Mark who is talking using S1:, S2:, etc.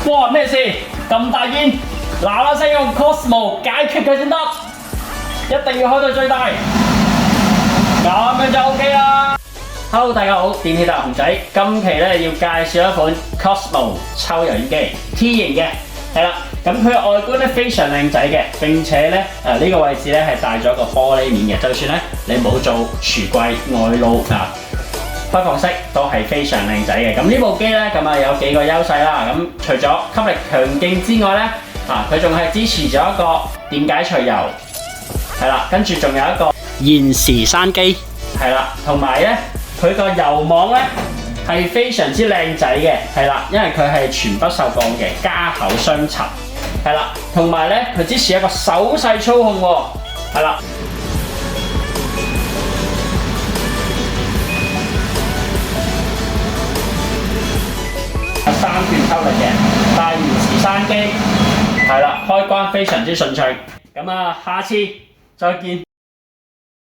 S1: 哇，咩事？咁大件，嗱嗱聲用 Cosmo 解決佢先得，一定要開到最大，咁樣就 OK 啦。Hello， 大家好，電器大雄仔，今期咧要介紹一款 Cosmo 抽油煙機 T 型嘅，係啦，咁佢嘅外觀咧非常靚仔嘅，並且咧呢個位置咧係帶咗個玻璃面嘅，就算咧你冇做櫥櫃外露不放式都係非常靚仔嘅。咁呢部機咧咁啊有幾個優勢啦，咁除咗吸力強勁之外咧，佢仲係支持咗一個電解除油，係啦，跟住仲有一個延時閂機，係啦，同埋咧佢個油網咧係非常之靚仔嘅，係啦，因為佢係全不鏽鋼嘅加厚雙層，係啦，同埋咧佢支持一個手勢操控喎，係啦。3段抽力嘅，帶延時閂機，係啦，開關非常之順暢。咁下次再見。